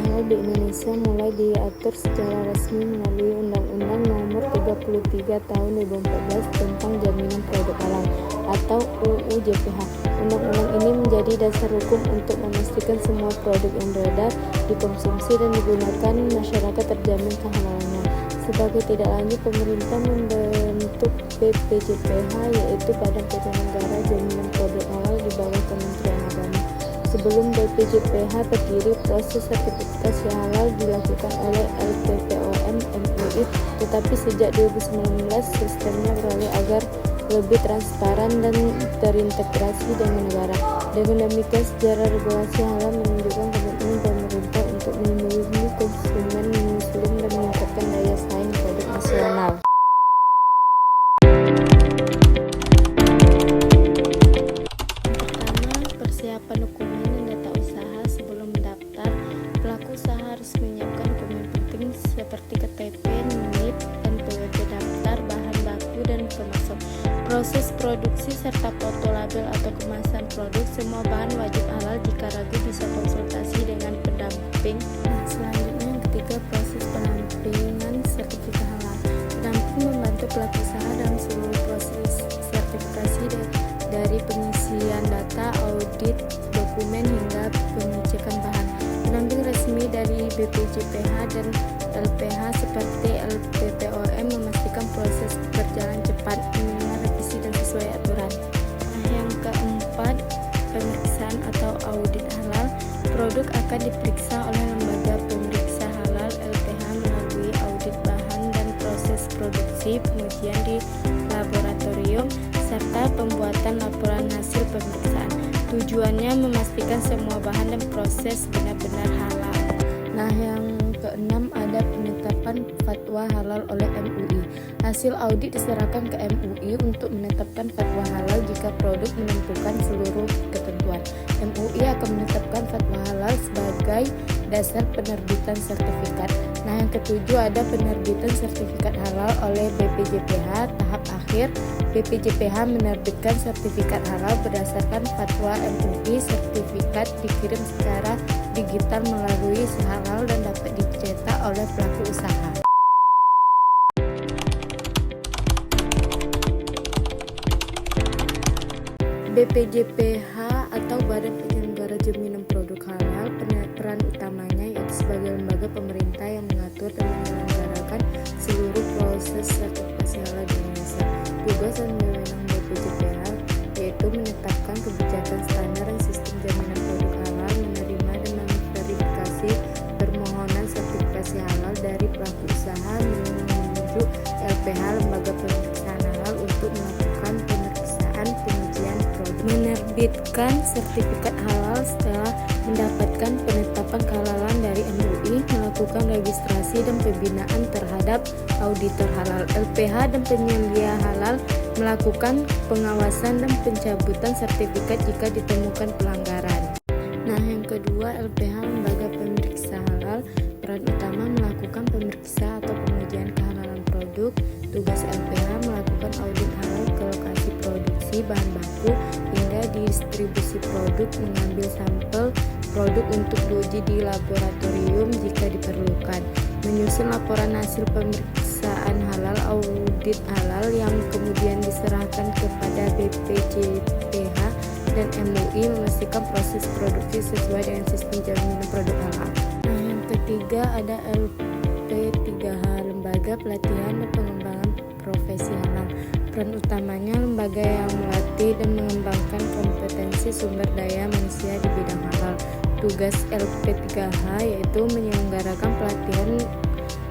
halal di Indonesia mulai diatur secara resmi melalui Undang-Undang Nomor 33 Tahun 2014 tentang Jaminan Produk Halal atau UU JPH. Undang-undang ini menjadi dasar hukum untuk memastikan semua produk yang beredar, dikonsumsi dan digunakan masyarakat terjamin kehalalannya. Sebagai tidak lanjut, pemerintah membentuk BPJPH, yaitu Badan Penyelenggara Jaminan Produk Halal di bawah Kementerian Agama. Sebelum BPJPH berdiri, proses sertifikasi halal dilakukan oleh LPPOM MUI, tetapi sejak 2019 sistemnya beralih agar lebih transparan dan terintegrasi dengan negara. Dengan demikian, sejarah regulasi halal menunjukkan komitmen pemerintah untuk melindungi konsumen muslim dan meningkatkan daya saing produk nasional. Pertama, persiapan dokumen dan data usaha sebelum mendaftar. Pelaku usaha harus menyiapkan dokumen penting seperti KTP, NIP, NPWP daftar, bahan baku dan pemasok, proses produksi serta foto label atau kemasan produk. Semua bahan wajib halal, jika ragu bisa konsultasi dengan pendamping. Selanjutnya yang ketiga, proses pendampingan sertifikat halal. Pendamping membantu pelaku usaha dalam seluruh proses sertifikasi dari pengisian data, audit dokumen hingga pengecekan bahan. Pendamping resmi dari BPJPH dan LPH seperti LPPOM memastikan proses berjalan cepat, minim revisi dan sesuai aturan. Nah, yang keempat, pemeriksaan atau audit halal. Produk akan diperiksa oleh lembaga pemeriksa halal LPH melalui audit bahan dan proses produksi, pengujian di laboratorium, serta pembuatan laporan hasil pemeriksaan. Tujuannya memastikan semua bahan dan proses benar-benar halal. Nah, yang keenam, ada penetapan fatwa halal oleh MUI. Hasil audit diserahkan ke MUI untuk menetapkan fatwa halal jika produk menentukan seluruh ketentuan. MUI akan menetapkan fatwa halal sebagai dasar penerbitan sertifikat. Nah, yang ketujuh, ada penerbitan sertifikat halal oleh BPJPH. Tahap akhir, BPJPH menerbitkan sertifikat halal berdasarkan fatwa MUI. Sertifikat dikirim secara digital melalui halal dan dapat dicetak oleh pelaku usaha. BPJPH atau Badan Penyelenggara Jaminan Produk Halal, peran utamanya yaitu sebagai lembaga pemerintah yang mengatur dan menyelenggarakan seluruh proses sertifikasi halal di Indonesia. Tugas dan wewenang BPJPH yaitu menetapkan kebijakan standar dan sistem jaminan produk halal, menerima dan memverifikasi permohonan sertifikasi halal dari pelaku usaha menuju LPH, lembaga pemeriksaan halal, untuk melakukan pemeriksaan pengujian produk, menerbitkan sertifikat halal setelah mendapatkan penetapan kehalalan dari MUI, melakukan registrasi dan pembinaan terhadap auditor halal. LPH dan penyelia halal melakukan pengawasan dan pencabutan sertifikat jika ditemukan pelanggaran. Nah, yang kedua, LPH, lembaga pemeriksa halal. Peran utama melakukan pemeriksa atau pengujian kehalalan produk. Tugas LPH melakukan audit halal ke lokasi produksi, bahan baku, hingga distribusi produk, mengambil sampel produk untuk diuji di laboratorium jika diperlukan, menyusun laporan hasil pemeriksaan halal, audit halal yang kemudian diserahkan kepada BPJPH dan MUI, memastikan proses produksi sesuai dengan sistem jaminan produk halal. Nah, yang ketiga, ada LP3H, lembaga pelatihan dan pengembangan profesi halal. Peran utamanya lembaga yang melatih dan mengembangkan kompetensi sumber daya manusia di bidang halal. Tugas LP3H yaitu menyelenggarakan pelatihan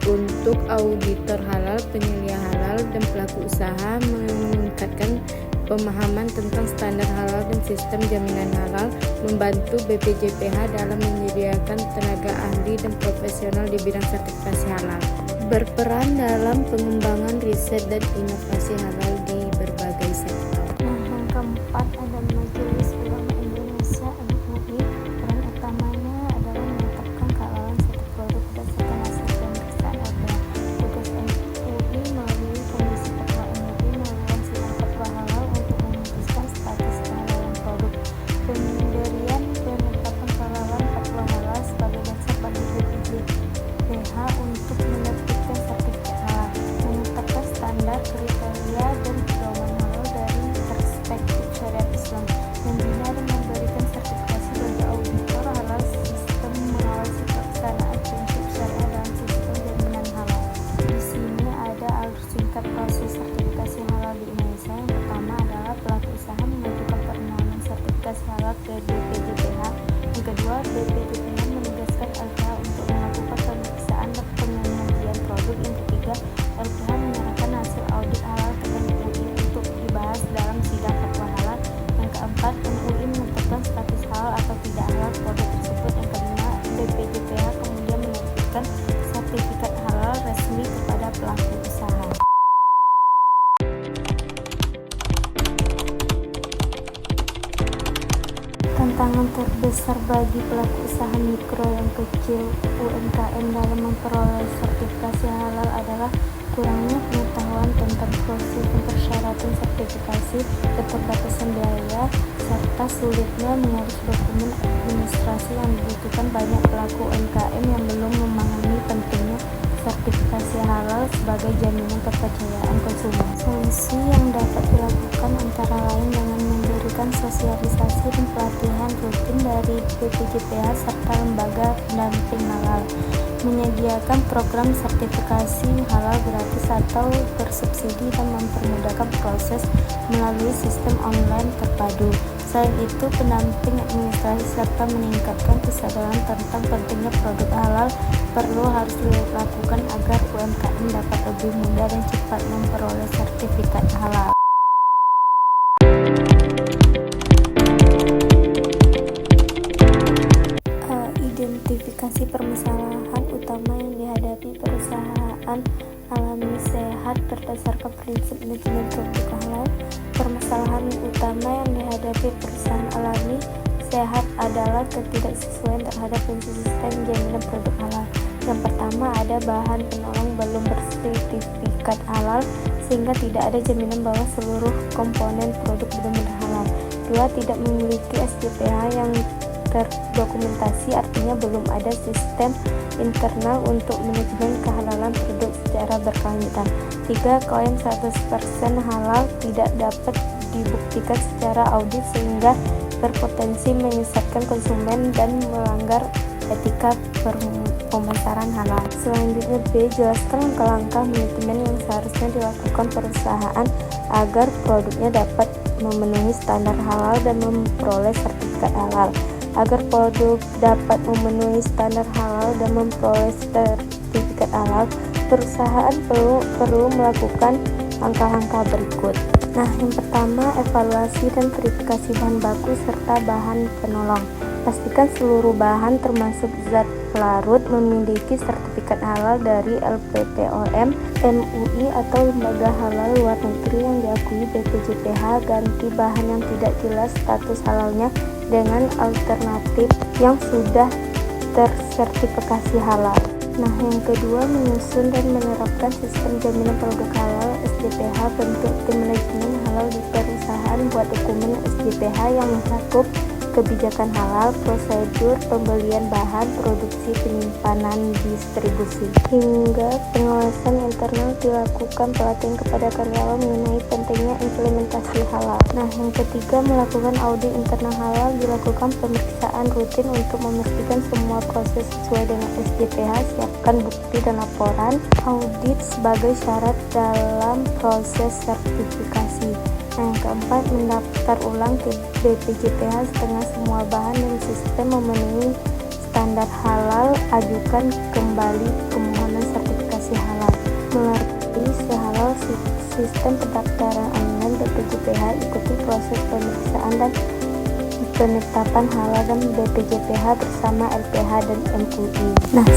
untuk auditor halal, penyelia halal, dan pelaku usaha, meningkatkan pemahaman tentang standar halal dan sistem jaminan halal, membantu BPJPH dalam menyediakan tenaga ahli dan profesional di bidang sertifikasi halal, berperan dalam pengembangan riset dan inovasi halal di berbagai sektor. Nah, yang keempat, ada Majelis Ulama Indonesia MUI. Peran utamanya adalah menetapkan kehalalan suatu produk berdasarkan hasil pemeriksaan LPH. Tugas MUI melalui Komisi Fatwa MUI melakukan sidang fatwa halal untuk memutuskan status kehalalan produk. Pendirian penetapan kehalalan fatwa halal sebagai dasar bagi pelaku usaha. Tantangan terbesar bagi pelaku usaha mikro yang kecil UMKM dalam memperoleh sertifikasi halal adalah kurangnya pengetahuan tentang proses dan persyaratan sertifikasi, keterbatasan biaya, serta sulitnya mengurus dokumen administrasi yang dibutuhkan. Banyak pelaku UMKM yang belum memahami pentingnya sertifikasi halal sebagai jaminan kepercayaan konsumen. Solusi yang dapat dilakukan antara lain dengan memberikan sosialisasi dan pelatihan rutin dari BPJPH serta lembaga pendamping halal, menyediakan program sertifikasi halal gratis atau bersubsidi dan mempermudahkan proses melalui sistem online terpadu. Selain itu, pendamping administrasi serta meningkatkan kesadaran tentang pentingnya produk halal harus dilakukan agar UMKM dapat lebih mudah dan cepat memperoleh sertifikat halal. Identifikasi permasalahan utama yang dihadapi perusahaan alami sehat berdasarkan prinsip manajemen produk halal. Permasalahan utama yang dihadapi perusahaan alami sehat adalah ketidaksesuaian terhadap konsisten jaminan produk halal. Yang pertama, ada bahan penolong belum bersertifikat halal sehingga tidak ada jaminan bahwa seluruh komponen produk benar-benar halal. Dua, tidak memiliki SJPH yang terdokumentasi, artinya belum ada sistem internal untuk manajemen kehalalan produk secara berkelanjutan. 3. Klaim 100% halal tidak dapat dibuktikan secara audit sehingga berpotensi menyesatkan konsumen dan melanggar etika pemasaran halal. Selanjutnya B. Jelaskan langkah-langkah manajemen yang seharusnya dilakukan perusahaan agar produknya dapat memenuhi standar halal dan memperoleh sertifikat halal. Agar produk dapat memenuhi standar halal dan memperoleh sertifikat halal, perusahaan perlu melakukan langkah-langkah berikut. Nah, yang pertama, evaluasi dan verifikasi bahan baku serta bahan penolong. Pastikan seluruh bahan termasuk zat pelarut memiliki sertifikat halal dari LPPOM, MUI atau lembaga halal luar negeri yang diakui BPJPH. Ganti bahan yang tidak jelas status halalnya dengan alternatif yang sudah tersertifikasi halal. Nah, yang kedua, menyusun dan menerapkan sistem jaminan produk halal SJPH. Bentuk tim manajemen halal di perusahaan, buat dokumen SJPH yang mencakup kebijakan halal, prosedur pembelian bahan, produksi, penyimpanan, distribusi, hingga pengawasan internal. Dilakukan pelatihan kepada karyawan mengenai pentingnya implementasi halal. Nah, yang ketiga, melakukan audit internal halal. Dilakukan pemeriksaan rutin untuk memastikan semua proses sesuai dengan SJPH. Siapkan bukti dan laporan audit sebagai syarat dalam proses sertifikasi. Yang keempat, mendaftar ulang ke BPJPH setelah semua bahan dan sistem memenuhi standar halal. Ajukan kembali permohonan sertifikasi halal melalui sehalal sistem pendaftaran online BPJPH. Ikuti proses pemeriksaan dan penetapan halal dan BPJPH bersama LPH dan MUI. Nah,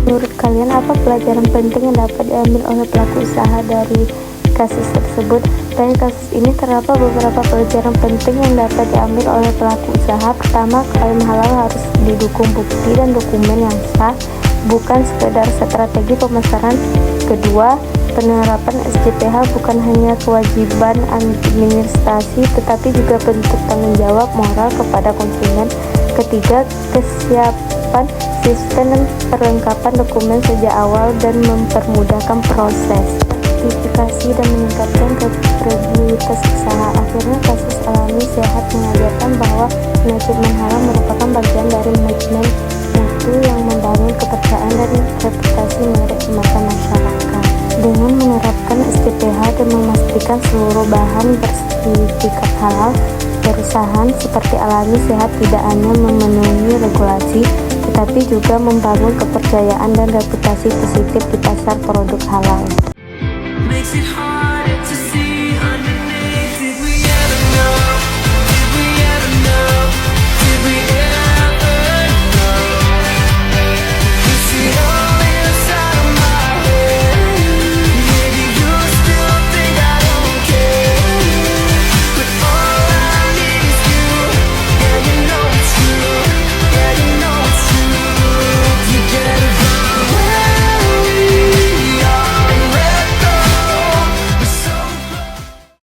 menurut kalian apa pelajaran penting yang dapat diambil oleh pelaku usaha dari kasus tersebut? Dari kasus ini terdapat beberapa pelajaran penting yang dapat diambil oleh pelaku usaha. Pertama, klaim halal harus didukung bukti dan dokumen yang sah, bukan sekedar strategi pemasaran. Kedua, penerapan SJPH bukan hanya kewajiban administrasi, tetapi juga bentuk tanggung jawab moral kepada konsumen. Ketiga, kesiapan sistem dan perlengkapan dokumen sejak awal dan mempermudahkan proses sertifikasi dan meningkatkan kredibilitas usaha. Akhirnya, kasus alami sehat mengajarkan bahwa manajemen halal merupakan bagian dari manajemen mutu yang membangun kepercayaan dan reputasi merek di mata masyarakat. Dengan menerapkan SJPH dan memastikan seluruh bahan bersertifikat halal, perusahaan seperti Alami Sehat tidak hanya memenuhi regulasi, tetapi juga membangun kepercayaan dan reputasi positif di pasar produk halal. Makes it hard.